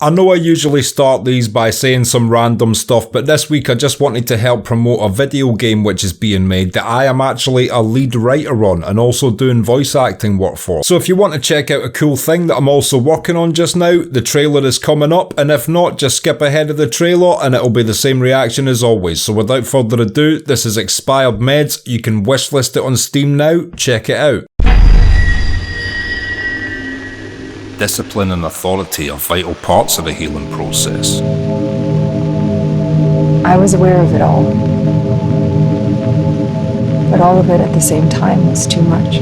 I know I usually start these by saying some random stuff, but this week I just wanted to help promote a video game which is being made that I am actually a lead writer on and also doing voice acting work for. So if you want to check out a cool thing that I'm also working on just now, the trailer is coming up, and if not, just skip ahead of the trailer and it'll be the same reaction as always. So without further ado, this is Expired Meds. You can wishlist it on Steam now, check it out. Discipline and authority are vital parts of the healing process. I was aware of it all, but all of it at the same time was too much.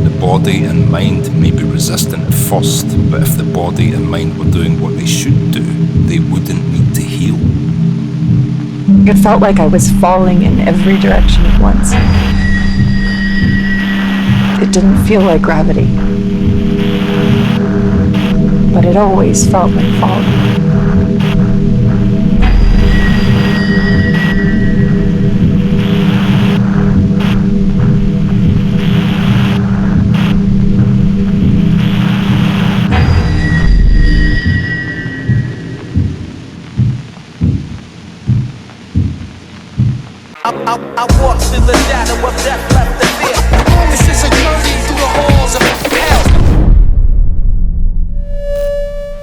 The body and mind may be resistant at first, but if the body and mind were doing what they should do, they wouldn't need to heal. It felt like I was falling in every direction at once. It didn't feel like gravity, but it always felt like falling. I walk through the shadow of death left to fear. This is a journey through the halls of hell.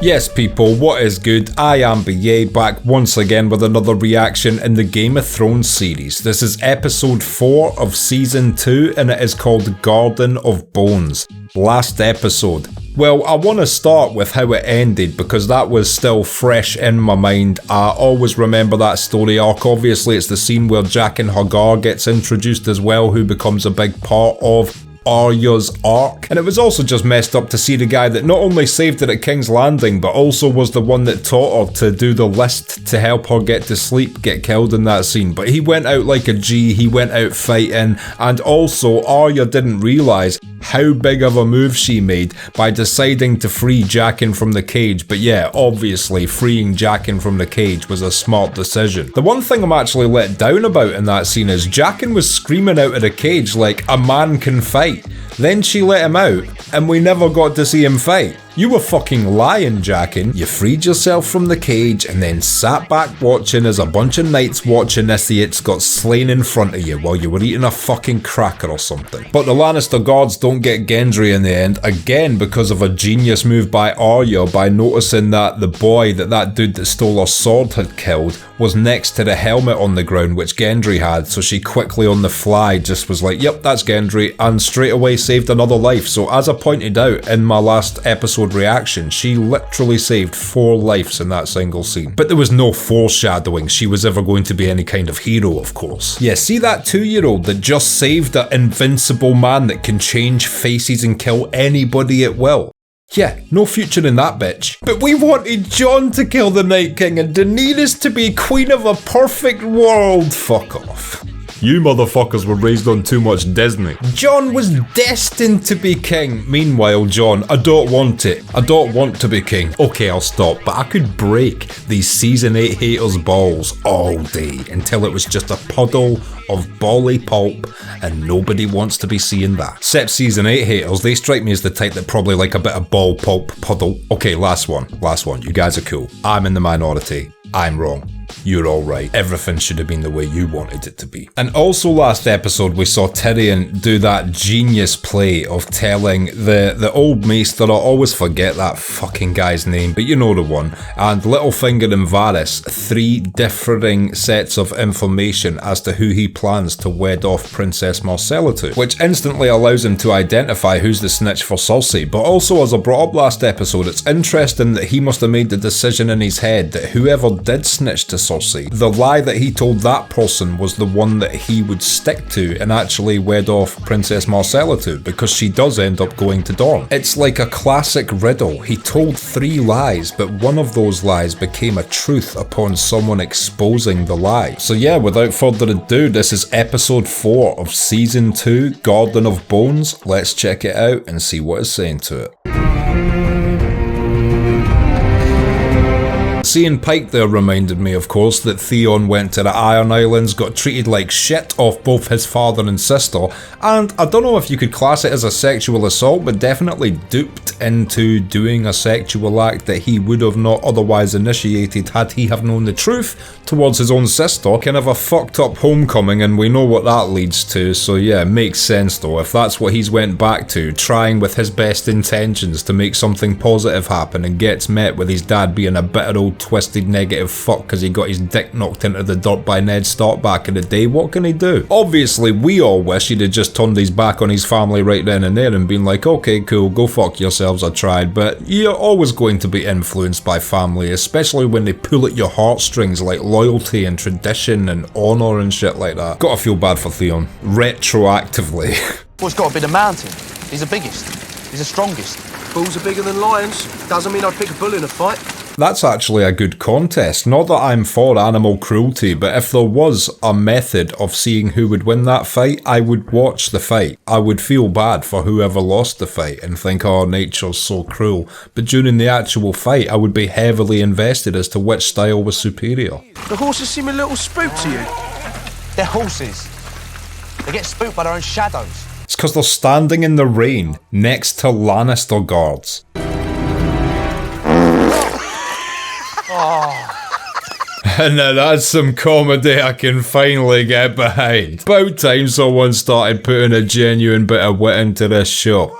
Yes people, what is good? I am BA, back once again with another reaction in the Game of Thrones series. This is episode 4 of season 2 and it is called Garden of Bones. Last episode. Well, I want to start with how it ended because that was still fresh in my mind. I always remember that story arc. Obviously it's the scene where Jaqen H'ghar gets introduced as well, who becomes a big part of Arya's arc, and it was also just messed up to see the guy that not only saved her at King's Landing but also was the one that taught her to do the list to help her get to sleep get killed in that scene. But he went out like a G, he went out fighting, and also Arya didn't realise how big of a move she made by deciding to free Jaqen from the cage. But yeah, obviously freeing Jaqen from the cage was a smart decision. The one thing I'm actually let down about in that scene is Jaqen was screaming out of the cage like a man can fight. Then she let him out, and we never got to see him fight. You were fucking lying, Jaqen. You freed yourself from the cage and then sat back watching as a bunch of knights watching Initiates got slain in front of you while you were eating a fucking cracker or something. But the Lannister guards don't get Gendry in the end, again because of a genius move by Arya by noticing that the boy that dude that stole her sword had killed was next to the helmet on the ground which Gendry had, so she quickly on the fly just was like, yep, that's Gendry, and straight away saved another life. So as I pointed out in my last episode reaction, she literally saved 4 lives in that single scene. But there was no foreshadowing she was ever going to be any kind of hero, of course. Yeah, see that 2-year-old that just saved an invincible man that can change faces and kill anybody at will? Yeah, no future in that bitch. But we wanted Jon to kill the Night King and Daenerys to be queen of a perfect world. Fuck off. You motherfuckers were raised on too much Disney. Jon was destined to be king. Meanwhile, Jon, I don't want it. I don't want to be king. Okay, I'll stop, but I could break these season 8 haters' balls all day until it was just a puddle of bally pulp, and nobody wants to be seeing that. Except season 8 haters, they strike me as the type that probably like a bit of ball pulp puddle. Okay, last one. You guys are cool. I'm in the minority. I'm wrong. You're alright. Everything should have been the way you wanted it to be. And also last episode we saw Tyrion do that genius play of telling the old maester, I always forget that fucking guy's name, but you know the one, and Littlefinger and Varys 3 differing sets of information as to who he plans to wed off Princess Myrcella to, which instantly allows him to identify who's the snitch for Cersei. But also, as I brought up last episode, it's interesting that he must have made the decision in his head that whoever did snitch to Cersei, the lie that he told that person was the one that he would stick to and actually wed off Princess Myrcella to, because she does end up going to Dorne. It's like a classic riddle. He told 3 lies, but one of those lies became a truth upon someone exposing the lie. So yeah, without further ado, this is episode 4 of season 2, Garden of Bones. Let's check it out and see what it's saying to it. seeing Pike there reminded me, of course, that Theon went to the Iron Islands, got treated like shit off both his father and sister, and I don't know if you could class it as a sexual assault, but definitely duped into doing a sexual act that he would have not otherwise initiated had he have known the truth towards his own sister. Kind of a fucked up homecoming, and we know what that leads to, so yeah, makes sense though. If that's what he's went back to, trying with his best intentions to make something positive happen and gets met with his dad being a bitter old twisted negative fuck because he got his dick knocked into the dirt by Ned Stark back in the day, what can he do? Obviously, we all wish he'd have just turned his back on his family right then and there and been like, okay, cool, go fuck yourselves, I tried, but you're always going to be influenced by family, especially when they pull at your heartstrings like loyalty and tradition and honour and shit like that. Gotta feel bad for Theon. Retroactively. Well, it's got to be the mountain. He's the biggest. He's the strongest. Bulls are bigger than lions. Doesn't mean I'd pick a bull in a fight. That's actually a good contest. Not that I'm for animal cruelty, but if there was a method of seeing who would win that fight, I would watch the fight. I would feel bad for whoever lost the fight and think, oh, nature's so cruel. But during the actual fight, I would be heavily invested as to which style was superior. The horses seem a little spooked to you. They're horses. They get spooked by their own shadows. It's because they're standing in the rain next to Lannister guards. And now that's some comedy I can finally get behind. About time someone started putting a genuine bit of wit into this show.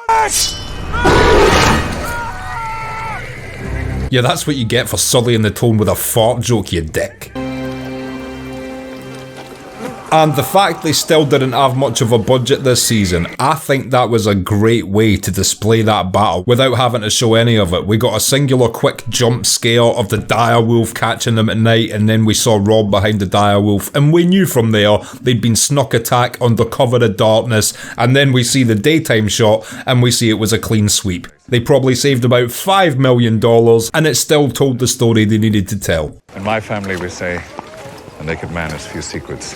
Yeah, that's what you get for sullying the tone with a fart joke, you dick. And the fact they still didn't have much of a budget this season, I think that was a great way to display that battle without having to show any of it. We got a singular quick jump scare of the direwolf catching them at night, and then we saw Robb behind the direwolf, and we knew from there they'd been snuck attack under cover of darkness, and then we see the daytime shot and we see it was a clean sweep. They probably saved about $5 million, and it still told the story they needed to tell. In my family we say, a naked man has few secrets.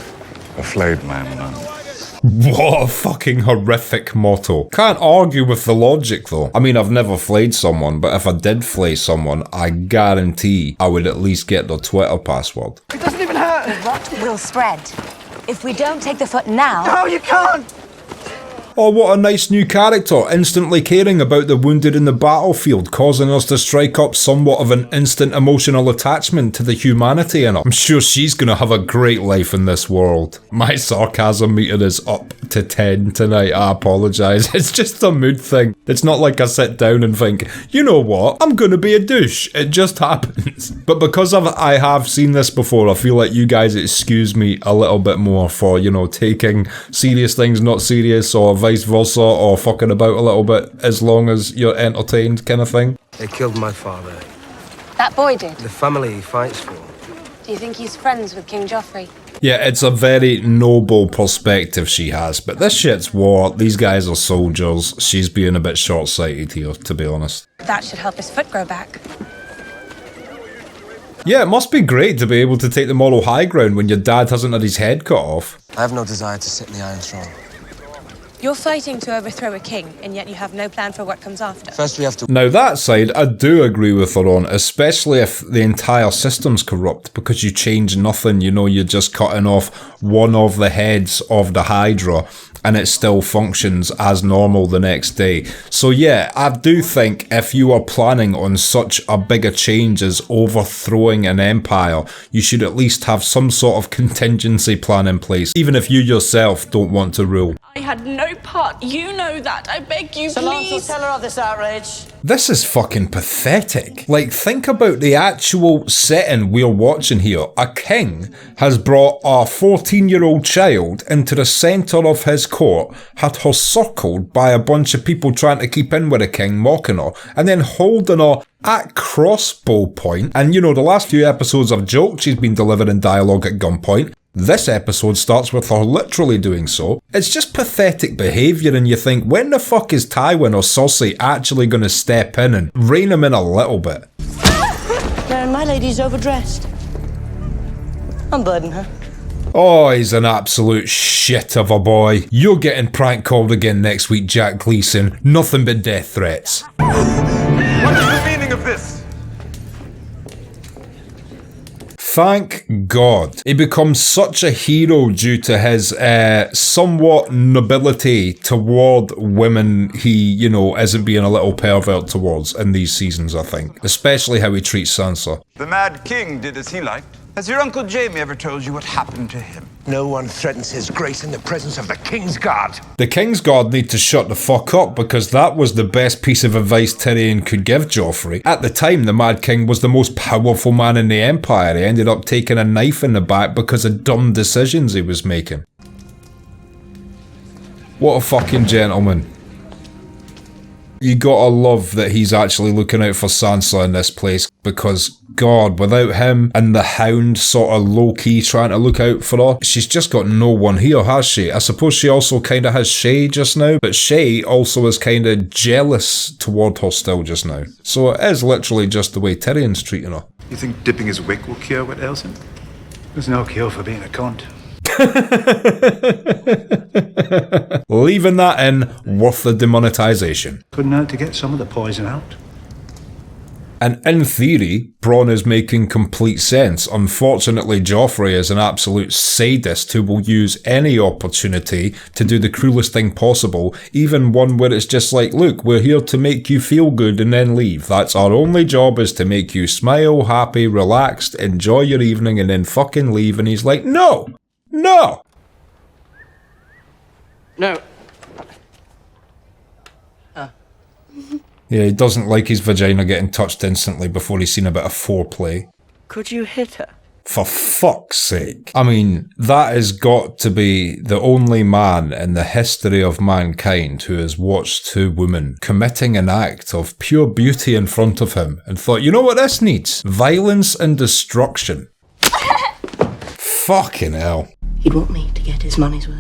A flayed man, none. What a fucking horrific motto. Can't argue with the logic though. I mean, I've never flayed someone, but if I did flay someone, I guarantee I would at least get their Twitter password. It doesn't even hurt. What will spread? If we don't take the foot now... No, you can't. Oh, what a nice new character, instantly caring about the wounded in the battlefield, causing us to strike up somewhat of an instant emotional attachment to the humanity in her. I'm sure she's gonna have a great life in this world. My sarcasm meter is up to 10 tonight, I apologise. It's just a mood thing. It's not like I sit down and think, you know what, I'm gonna be a douche. It just happens. But because I have seen this before, I feel like you guys excuse me a little bit more for, you know, taking serious things not serious, or vice versa, or fucking about a little bit as long as you're entertained kind of thing. They killed my father. That boy did. The family he fights for. Do you think he's friends with King Joffrey? Yeah, it's a very noble perspective she has, but this shit's war. These guys are soldiers. She's being a bit short-sighted here, to be honest. That should help his foot grow back. Yeah, it must be great to be able to take the moral high ground when your dad hasn't had his head cut off. I have no desire to sit in the Iron Throne. You're fighting to overthrow a king, and yet you have no plan for what comes after. First we have to... Now that side, I do agree with her on, especially if the entire system's corrupt, because you change nothing, you know, you're just cutting off one of the heads of the Hydra, and it still functions as normal the next day. So yeah, I do think if you are planning on such a bigger change as overthrowing an empire, you should at least have some sort of contingency plan in place, even if you yourself don't want to rule. I had no part. You know that. I beg you, please. Tell her of this outrage. This is fucking pathetic. Like, think about the actual setting we're watching here. A king has brought a 14-year-old child into the centre of his court, had her circled by a bunch of people trying to keep in with the king, mocking her, and then holding her at crossbow point. And you know, the last few episodes I've joked she's been delivering dialogue at gunpoint. This episode starts with her literally doing so. It's just pathetic behaviour, and you think, when the fuck is Tywin or Cersei actually going to step in and rein him in a little bit? No, my lady's overdressed. Unburden her. Oh, he's an absolute shit of a boy. You're getting prank called again next week, Jack Gleeson. Nothing but death threats. What is the meaning of this? Thank God. He becomes such a hero due to his somewhat nobility toward women he, you know, isn't being a little pervert towards in these seasons, I think. Especially how he treats Sansa. The Mad King did as he liked. Has your Uncle Jamie ever told you what happened to him? No one threatens his grace in the presence of the King's Guard. The King's Guard need to shut the fuck up because that was the best piece of advice Tyrion could give Joffrey. At the time, the Mad King was the most powerful man in the Empire. He ended up taking a knife in the back because of dumb decisions he was making. What a fucking gentleman. You gotta love that he's actually looking out for Sansa in this place because, God, without him and the Hound sort of low-key trying to look out for her, she's just got no one here, has she? I suppose she also kind of has Shay just now, but Shay also is kind of jealous toward her still just now. So it is literally just the way Tyrion's treating her. You think dipping his wick will cure what ails him? There's no cure for being a cunt. Leaving that in, worth the demonetization. Couldn't hurt to get some of the poison out. And in theory, Bronn is making complete sense. Unfortunately, Joffrey is an absolute sadist who will use any opportunity to do the cruelest thing possible, even one where it's just like, look, we're here to make you feel good and then leave. That's our only job, is to make you smile, happy, relaxed, enjoy your evening, and then fucking leave. And he's like, no! No! No. Yeah, he doesn't like his vagina getting touched instantly before he's seen a bit of foreplay. Could you hit her? For fuck's sake. I mean, that has got to be the only man in the history of mankind who has watched two women committing an act of pure beauty in front of him and thought, you know what this needs? Violence and destruction. Fucking hell. He'd want me to get his money's worth.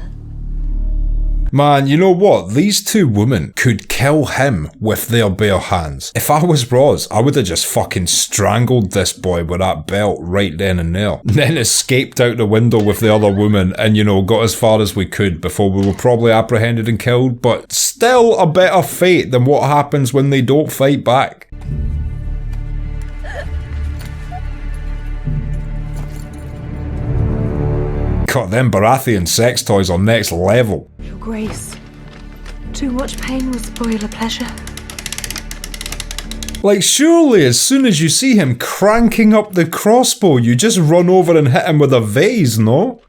Man, you know what? These two women could kill him with their bare hands. If I was Roz, I would have just fucking strangled this boy with that belt right then and there. Then escaped out the window with the other woman and, you know, got as far as we could before we were probably apprehended and killed, but still a better fate than what happens when they don't fight back. God, them Baratheon sex toys are next level. Your Grace, too much pain will spoil a pleasure. Like, surely as soon as you see him cranking up the crossbow, you just run over and hit him with a vase, no?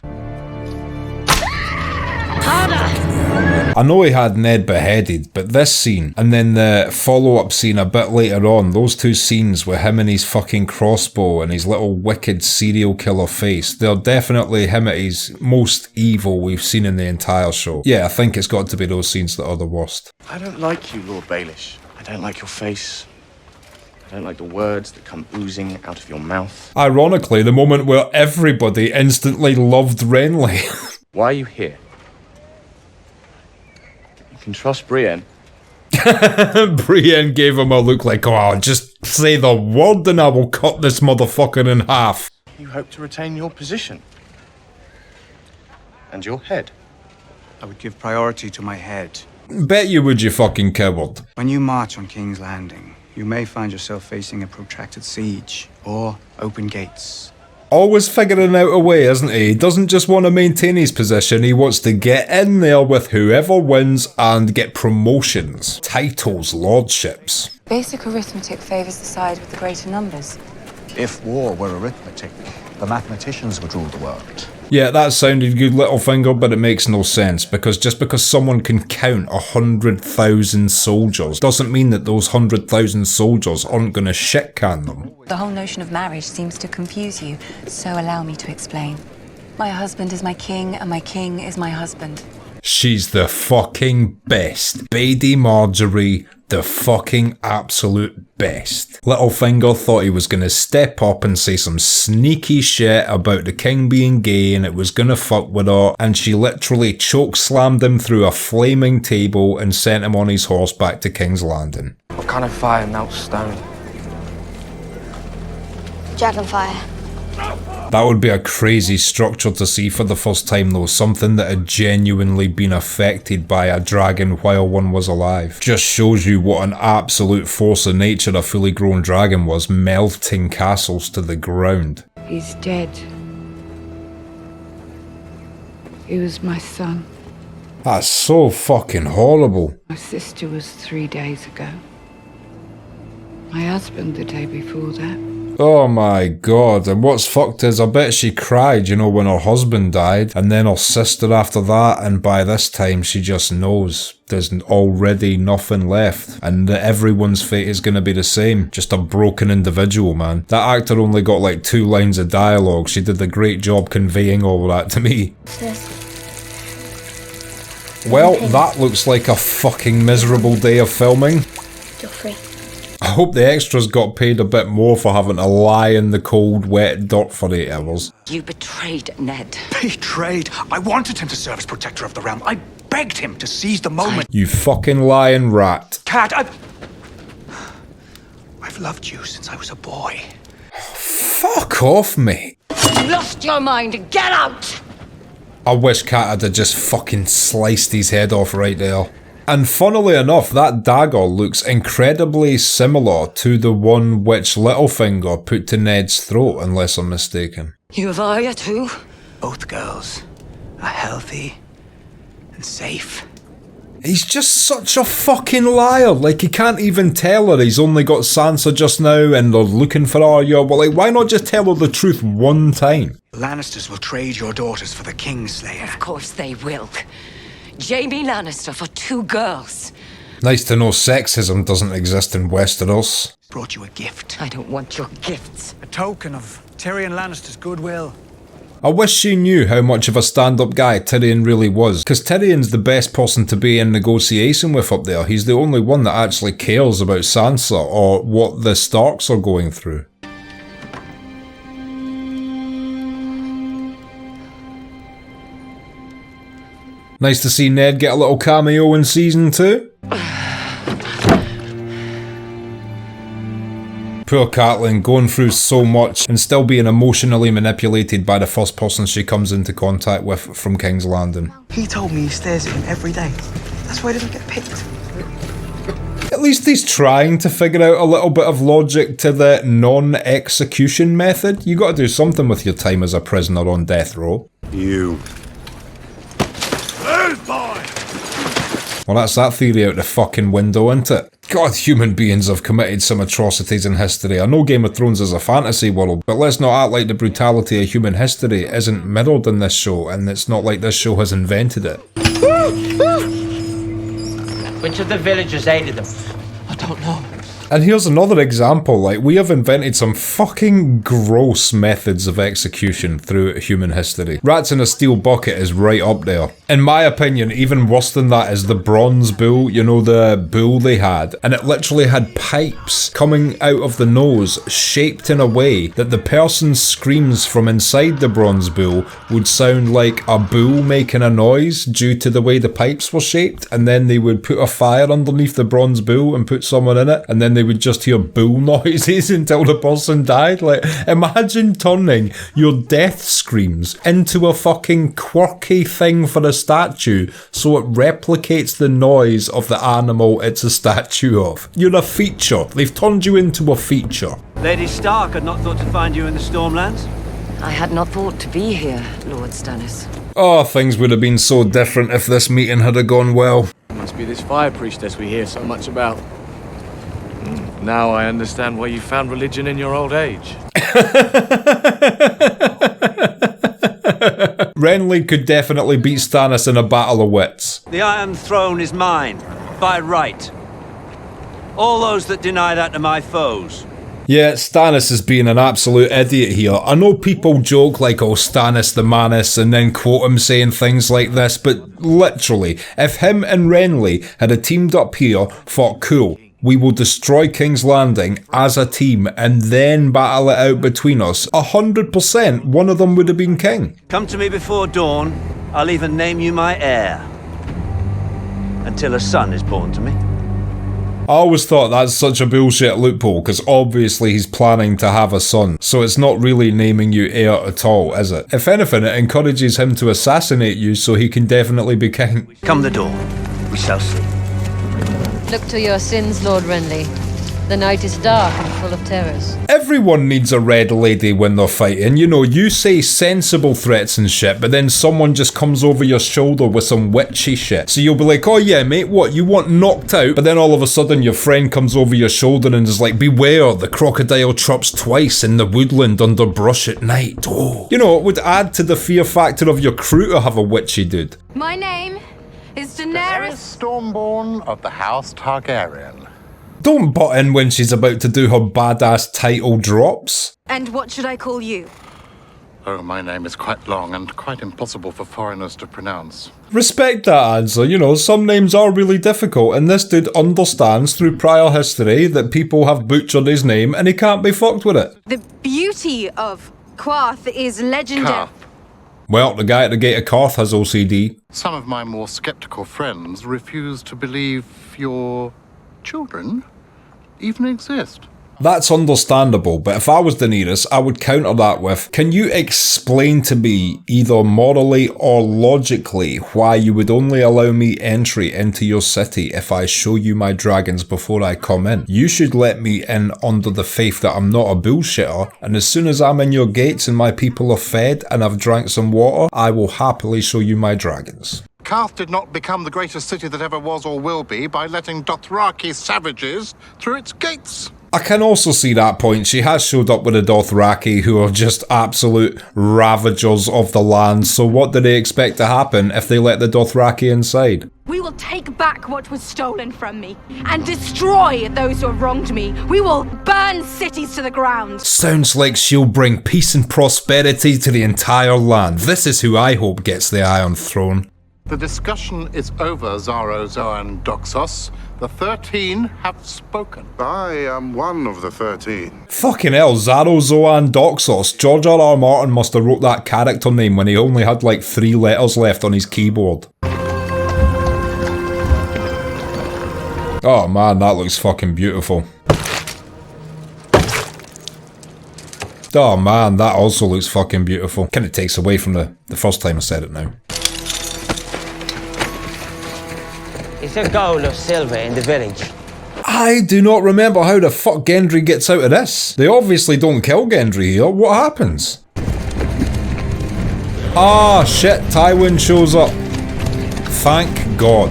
I know he had Ned beheaded, but this scene, and then the follow-up scene a bit later on, those two scenes with him and his fucking crossbow and his little wicked serial killer face, they're definitely him at his most evil we've seen in the entire show. Yeah, I think it's got to be those scenes that are the worst. I don't like you, Lord Baelish. I don't like your face. I don't like the words that come oozing out of your mouth. Ironically, the moment where everybody instantly loved Renly. Why are you here? You can trust Brienne. Brienne gave him a look like, oh, just say the word and I will cut this motherfucker in half. You hope to retain your position. And your head. I would give priority to my head. Bet you would, you fucking coward. When you march on King's Landing, you may find yourself facing a protracted siege or open gates. Always figuring out a way, isn't he? He doesn't just want to maintain his position, he wants to get in there with whoever wins and get promotions, titles, lordships. Basic arithmetic favours the side with the greater numbers. If war were arithmetic, the mathematicians would rule the world. Yeah, that sounded good, Littlefinger, but it makes no sense, because just because someone can count 100,000 soldiers doesn't mean that those 100,000 soldiers aren't gonna shit-can them. The whole notion of marriage seems to confuse you, so allow me to explain. My husband is my king, and my king is my husband. She's the fucking best. Lady Marjorie, the fucking absolute best. Littlefinger thought he was gonna step up and say some sneaky shit about the king being gay and it was gonna fuck with her, and she literally choke-slammed him through a flaming table and sent him on his horse back to King's Landing. What kind of fire melts stone? Dragonfire. That would be a crazy structure to see for the first time though, something that had genuinely been affected by a dragon while one was alive. Just shows you what an absolute force of nature a fully grown dragon was, melting castles to the ground. He's dead. He was my son. That's so fucking horrible. My sister was 3 days ago. My husband the day before that. Oh my god, and what's fucked is I bet she cried, you know, when her husband died, and then her sister after that, and by this time she just knows there's already nothing left, and that everyone's fate is gonna be the same. Just a broken individual, man. That actor only got like 2 lines of dialogue. She did a great job conveying all that to me. Well, that looks like a fucking miserable day of filming. You're free. I hope the extras got paid a bit more for having to lie in the cold, wet dirt for 8 hours. You betrayed Ned. Betrayed? I wanted him to serve as protector of the realm. I begged him to seize the moment. You fucking lying rat. Cat, I've loved you since I was a boy. Fuck off, mate. You lost your mind. Get out! I wish Cat had just fucking sliced his head off right there. And funnily enough, that dagger looks incredibly similar to the one which Littlefinger put to Ned's throat, unless I'm mistaken. You have Arya too? Both girls are healthy and safe. He's just such a fucking liar. Like, he can't even tell her he's only got Sansa just now and they're looking for Arya. Well, like, why not just tell her the truth one time? Lannisters will trade your daughters for the Kingslayer. Of course they will. Jaime Lannister for 2 girls. Nice to know sexism doesn't exist in Westeros. Brought you a gift. I don't want your gifts. A token of Tyrion Lannister's goodwill. I wish she knew how much of a stand-up guy Tyrion really was, because Tyrion's the best person to be in negotiation with up there. He's the only one that actually cares about Sansa or what the Starks are going through. Nice to see Ned get a little cameo in season 2. Poor Catelyn, going through so much and still being emotionally manipulated by the first person she comes into contact with from King's Landing. He told me he stares at him every day. That's why he doesn't get picked. At least he's trying to figure out a little bit of logic to the non-execution method. You gotta do something with your time as a prisoner on death row. You. Well, that's that theory out the fucking window, isn't it? God, human beings have committed some atrocities in history. I know Game of Thrones is a fantasy world, but let's not act like the brutality of human history isn't mirrored in this show, and it's not like this show has invented it. Which of the villagers aided them? I don't know. And here's another example, like, we have invented some fucking gross methods of execution through human history. Rats in a steel bucket is right up there. In my opinion, even worse than that is the bronze bull, you know, the bull they had, and it literally had pipes coming out of the nose shaped in a way that the person's screams from inside the bronze bull would sound like a bull making a noise due to the way the pipes were shaped, and then they would put a fire underneath the bronze bull and put someone in it, and then they would just hear bull noises until the person died. Like, imagine turning your death screams into a fucking quirky thing for a statue so it replicates the noise of the animal it's a statue of. You're a feature. They've turned you into a feature. Lady Stark had not thought to find you in the Stormlands. I had not thought to be here, Lord Stannis. Oh, things would have been so different if this meeting had gone well. It must be this fire priestess we hear so much about. Now I understand why you found religion in your old age. Renly could definitely beat Stannis in a battle of wits. The Iron Throne is mine, by right. All those that deny that are my foes. Yeah, Stannis is being an absolute idiot here. I know people joke like, oh, Stannis the Manus, and then quote him saying things like this, but literally, if him and Renly had teamed up here, thought, cool, we will destroy King's Landing as a team and then battle it out between us, 100% one of them would have been king. Come to me before dawn, I'll even name you my heir. Until a son is born to me. I always thought that's such a bullshit loophole, because obviously he's planning to have a son, so it's not really naming you heir at all, is it? If anything, it encourages him to assassinate you so he can definitely be king. Come the dawn, we shall see. Look to your sins, Lord Renly. The night is dark and full of terrors. Everyone needs a red lady when they're fighting. You know, you say sensible threats and shit, but then someone just comes over your shoulder with some witchy shit. So you'll be like, oh yeah, mate, what, you want knocked out? But then all of a sudden your friend comes over your shoulder and is like, beware, the crocodile chirps twice in the woodland under brush at night. Oh. You know, it would add to the fear factor of your crew to have a witchy dude. My name is Daenerys Stormborn of the House Targaryen. Don't butt in when she's about to do her badass title drops. And what should I call you? Oh, my name is quite long and quite impossible for foreigners to pronounce. Respect that answer, you know, some names are really difficult, and this dude understands through prior history that people have butchered his name and he can't be fucked with it. The beauty of Qarth is legendary. Well, the guy at the gate of Qarth has OCD. Some of my more skeptical friends refuse to believe your children even exist. That's understandable, but if I was Daenerys, I would counter that with, can you explain to me, either morally or logically, why you would only allow me entry into your city if I show you my dragons before I come in? You should let me in under the faith that I'm not a bullshitter, and as soon as I'm in your gates and my people are fed and I've drank some water, I will happily show you my dragons. Qarth did not become the greatest city that ever was or will be by letting Dothraki savages through its gates. I can also see that point. She has showed up with the Dothraki, who are just absolute ravagers of the land, so what do they expect to happen if they let the Dothraki inside? We will take back what was stolen from me and destroy those who have wronged me. We will burn cities to the ground. Sounds like she'll bring peace and prosperity to the entire land. This is who I hope gets the Iron Throne. The discussion is over, Zaro Zoan Doxos. The 13 have spoken. I am one of the 13. Fucking hell, Zaro Zoan Doxos. George R.R. Martin must have wrote that character name when he only had like 3 letters left on his keyboard. Oh man, that looks fucking beautiful. Oh man, that also looks fucking beautiful. Kinda takes away from the first time I said it now. It's a goal of silver in the village. I do not remember how the fuck Gendry gets out of this. They obviously don't kill Gendry here. What happens? Ah, shit, Tywin shows up. Thank God.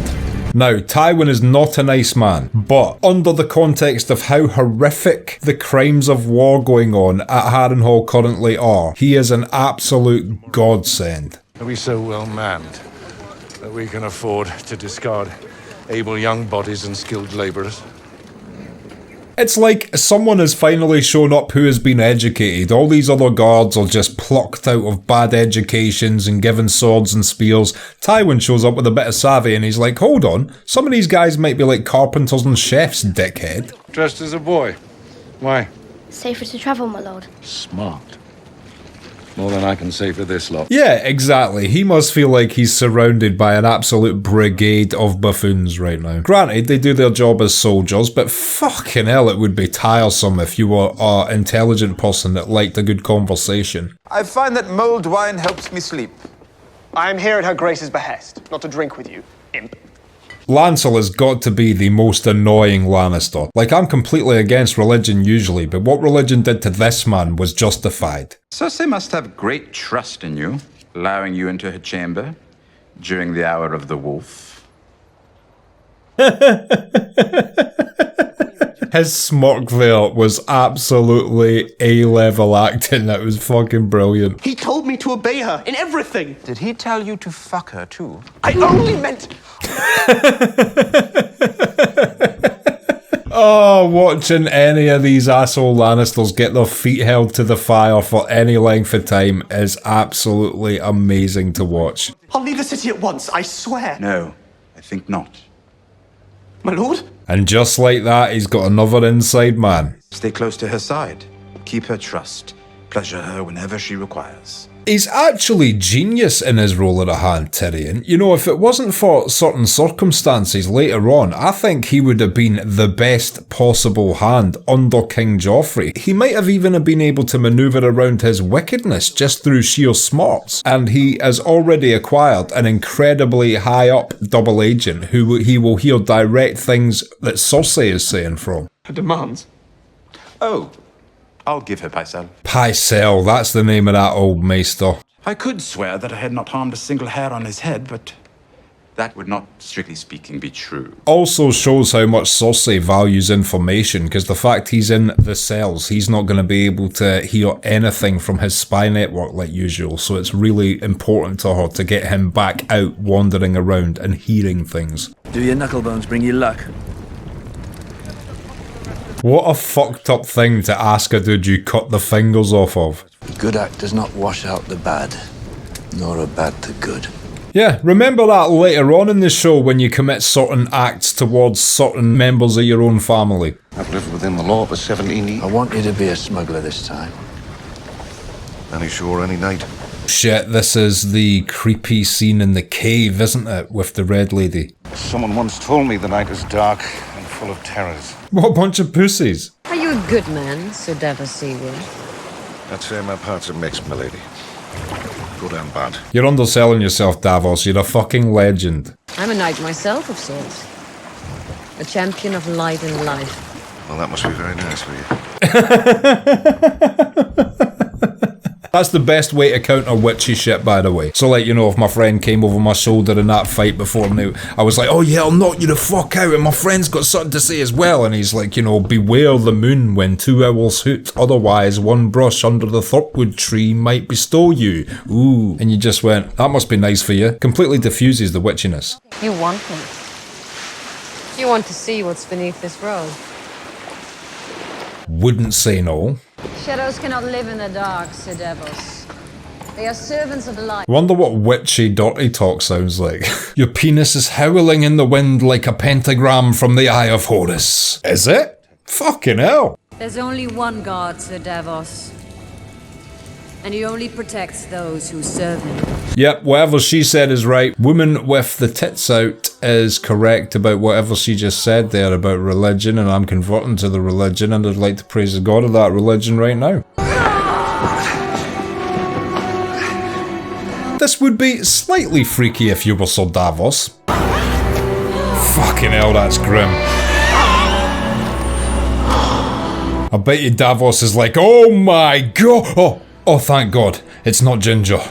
Now, Tywin is not a nice man, but under the context of how horrific the crimes of war going on at Harrenhal currently are, he is an absolute godsend. Are we so well manned that we can afford to discard able young bodies and skilled labourers? It's like someone has finally shown up who has been educated. All these other guards are just plucked out of bad educations and given swords and spears. Tywin shows up with a bit of savvy and he's like, hold on, some of these guys might be like carpenters and chefs, dickhead. Dressed as a boy. Why? Safer to travel, my lord. Smart. More than I can say for this lot. Yeah, exactly. He must feel like he's surrounded by an absolute brigade of buffoons right now. Granted, they do their job as soldiers, but fucking hell, it would be tiresome if you were an intelligent person that liked a good conversation. I find that mulled wine helps me sleep. I am here at Her Grace's behest, not to drink with you, imp. Lancel has got to be the most annoying Lannister. Like, I'm completely against religion usually, but what religion did to this man was justified. Cersei must have great trust in you, allowing you into her chamber during the hour of the wolf. His smirk there was absolutely A-level acting. That was fucking brilliant. He told me to obey her in everything. Did he tell you to fuck her too? I only meant... Oh, watching any of these asshole Lannisters get their feet held to the fire for any length of time is absolutely amazing to watch. I'll leave the city at once, I swear. No, I think not. My lord? And just like that, he's got another inside man. Stay close to her side. Keep her trust. Pleasure her whenever she requires. He's actually genius in his role of the hand, Tyrion. You know, if it wasn't for certain circumstances later on, I think he would have been the best possible hand under King Joffrey. He might have even been able to maneuver around his wickedness just through sheer smarts. And he has already acquired an incredibly high up double agent who he will hear direct things that Cersei is saying from. Her demands? Oh, I'll give her Pycelle. Pycelle, that's the name of that old maester. I could swear that I had not harmed a single hair on his head, but that would not, strictly speaking, be true. Also shows how much Cersei values information, because the fact he's in the cells, he's not going to be able to hear anything from his spy network like usual, so it's really important to her to get him back out wandering around and hearing things. Do your knucklebones bring you luck? What a fucked up thing to ask a dude you cut the fingers off of. A good act does not wash out the bad, nor a bad the good. Yeah, remember that later on in the show when you commit certain acts towards certain members of your own family. I've lived within the law for 17 years. I want you to be a smuggler this time. Any shore, any night. Shit, this is the creepy scene in the cave, isn't it, with the Red Lady? Someone once told me the night is dark and full of terrors. What a bunch of pussies. Are you a good man, Sir Davos Seawood? I'd say my parts are mixed, my lady. Good and bad. You're underselling yourself, Davos. You're a fucking legend. I'm a knight myself of sorts. A champion of light and life. Well, that must be very nice for you. That's the best way to counter witchy shit, by the way. So, like, you know, if my friend came over my shoulder in that fight before now, I was like, oh yeah, I'll knock you the fuck out, and my friend's got something to say as well, and he's like, you know, beware the moon when 2 owls hoot, otherwise one brush under the thorpwood tree might bestow you. Ooh. And you just went, that must be nice for you. Completely diffuses the witchiness. You want me. You want to see what's beneath this robe. Wouldn't say no. Shadows cannot live in the dark, Sir Davos. They are servants of light. Wonder what witchy dirty talk sounds like. Your penis is howling in the wind like a pentagram from the Eye of Horus. Is it? Fucking hell. There's only one God, Sir Davos. And he only protects those who serve him. Yep, whatever she said is right. Woman with the tits out is correct about whatever she just said there about religion, and I'm converting to the religion, and I'd like to praise the God of that religion right now. This would be slightly freaky if you were Sir Davos. Fucking hell, that's grim. I bet you Davos is like, oh my god! Oh, thank God, it's not Ginger.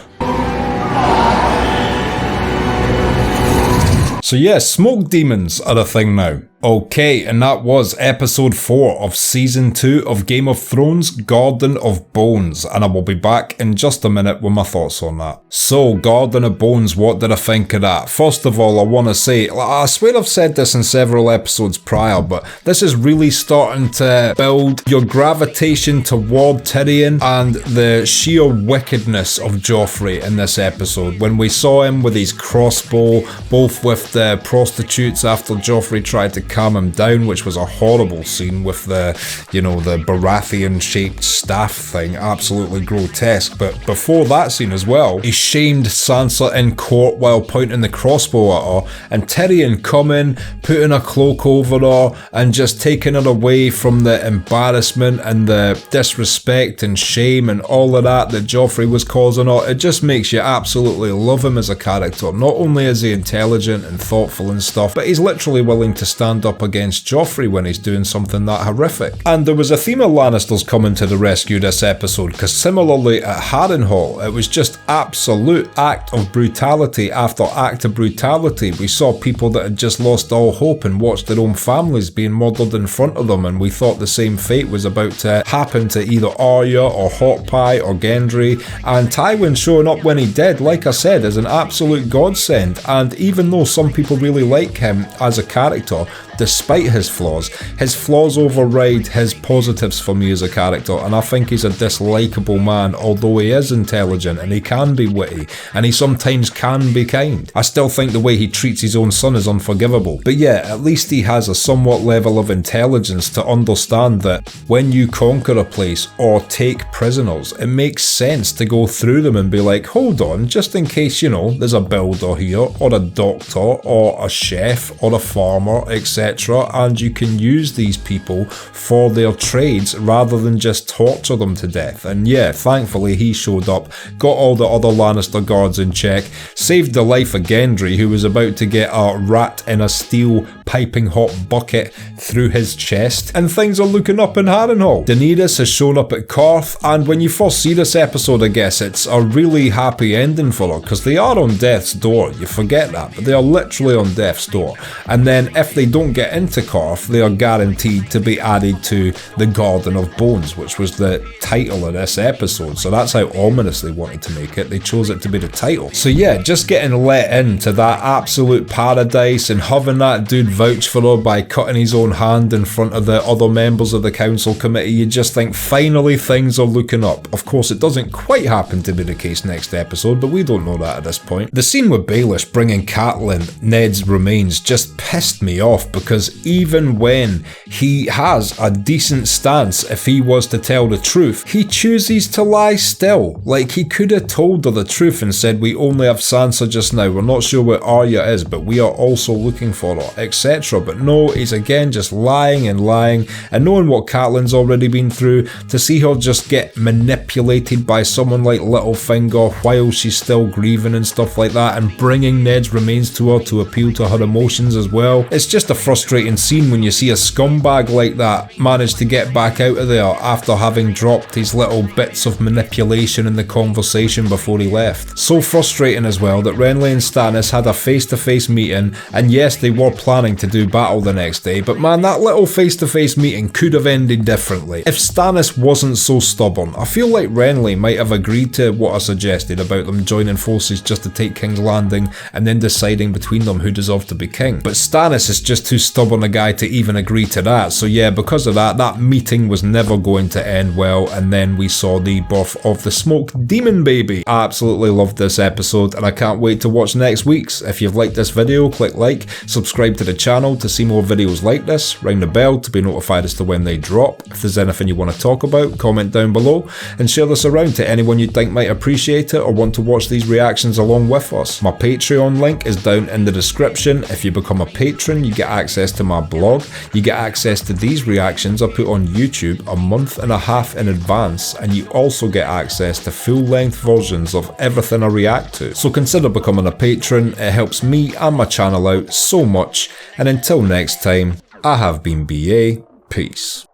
So yeah, smoke demons are a thing now. Okay, and that was episode 4 of season 2 of Game of Thrones, Garden of Bones, and I will be back in just a minute with my thoughts on that. So, Garden of Bones, what did I think of that? First of all, I want to say, I swear I've said this in several episodes prior, but this is really starting to build your gravitation toward Tyrion and the sheer wickedness of Joffrey in this episode. When we saw him with his crossbow, both with the prostitutes after Joffrey tried to calm him down, which was a horrible scene with the, you know, the Baratheon shaped staff thing, absolutely grotesque. But before that scene as well, he shamed Sansa in court while pointing the crossbow at her, and Tyrion coming, putting a cloak over her, and just taking her away from the embarrassment and the disrespect and shame and all of that Joffrey was causing her. It just makes you absolutely love him as a character. Not only is he intelligent and thoughtful and stuff, but he's literally willing to stand up against Joffrey when he's doing something that horrific. And there was a theme of Lannisters coming to the rescue this episode, because similarly at Harrenhal, it was just absolute act of brutality after act of brutality. We saw people that had just lost all hope and watched their own families being murdered in front of them, and we thought the same fate was about to happen to either Arya or Hot Pie or Gendry, and Tywin showing up when he did, like I said, is an absolute godsend. And even though some people really like him as a character, despite his flaws override his positives for me as a character, and I think he's a dislikable man, although he is intelligent and he can be witty and he sometimes can be kind. I still think the way he treats his own son is unforgivable, but yeah, at least he has a somewhat level of intelligence to understand that when you conquer a place or take prisoners, it makes sense to go through them and be like, hold on, just in case, you know, there's a builder here or a doctor or a chef or a farmer, etc., and you can use these people for their trades rather than just torture them to death. And yeah, thankfully he showed up, got all the other Lannister guards in check, saved the life of Gendry, who was about to get a rat in a steel piping hot bucket through his chest, and things are looking up in Harrenhal. Daenerys has shown up at Qarth, and when you first see this episode, I guess it's a really happy ending for her, because they are on death's door. You forget that, but they are literally on death's door. And then if they don't get into Qarth, they are guaranteed to be added to the Garden of Bones, which was the title of this episode. So that's how ominous they wanted to make it. They chose it to be the title. So yeah, just getting let into that absolute paradise and having that dude vouch for her by cutting his own hand in front of the other members of the council committee, you just think finally things are looking up. Of course, it doesn't quite happen to be the case next episode, but we don't know that at this point. The scene with Baelish bringing Catelyn Ned's remains just pissed me off, because even when he has a decent stance, if he was to tell the truth, he chooses to lie still. Like, he could have told her the truth and said, we only have Sansa just now, we're not sure where Arya is, but we are also looking for her, etc. But no, he's again just lying and lying, and knowing what Catelyn's already been through, to see her just get manipulated by someone like Littlefinger while she's still grieving and stuff like that, and bringing Ned's remains to her to appeal to her emotions as well. It's just a frustrating scene when you see a scumbag like that manage to get back out of there after having dropped his little bits of manipulation in the conversation before he left. So frustrating as well that Renly and Stannis had a face-to-face meeting, and yes, they were planning to do battle the next day, but man, that little face-to-face meeting could have ended differently. If Stannis wasn't so stubborn, I feel like Renly might have agreed to what I suggested about them joining forces just to take King's Landing and then deciding between them who deserved to be king. But Stannis is just too stubborn a guy to even agree to that, so yeah, because of that, that meeting was never going to end well, and then we saw the birth of the smoked demon baby. I absolutely loved this episode, and I can't wait to watch next week's. If you've liked this video, click like, subscribe to the channel to see more videos like this, ring the bell to be notified as to when they drop. If there's anything you want to talk about, comment down below, and share this around to anyone you think might appreciate it or want to watch these reactions along with us. My Patreon link is down in the description. If you become a patron, you get access to my blog, you get access to these reactions I put on YouTube a month and a half in advance, and you also get access to full-length versions of everything I react to. So consider becoming a patron, it helps me and my channel out so much, and until next time, I have been BA, peace.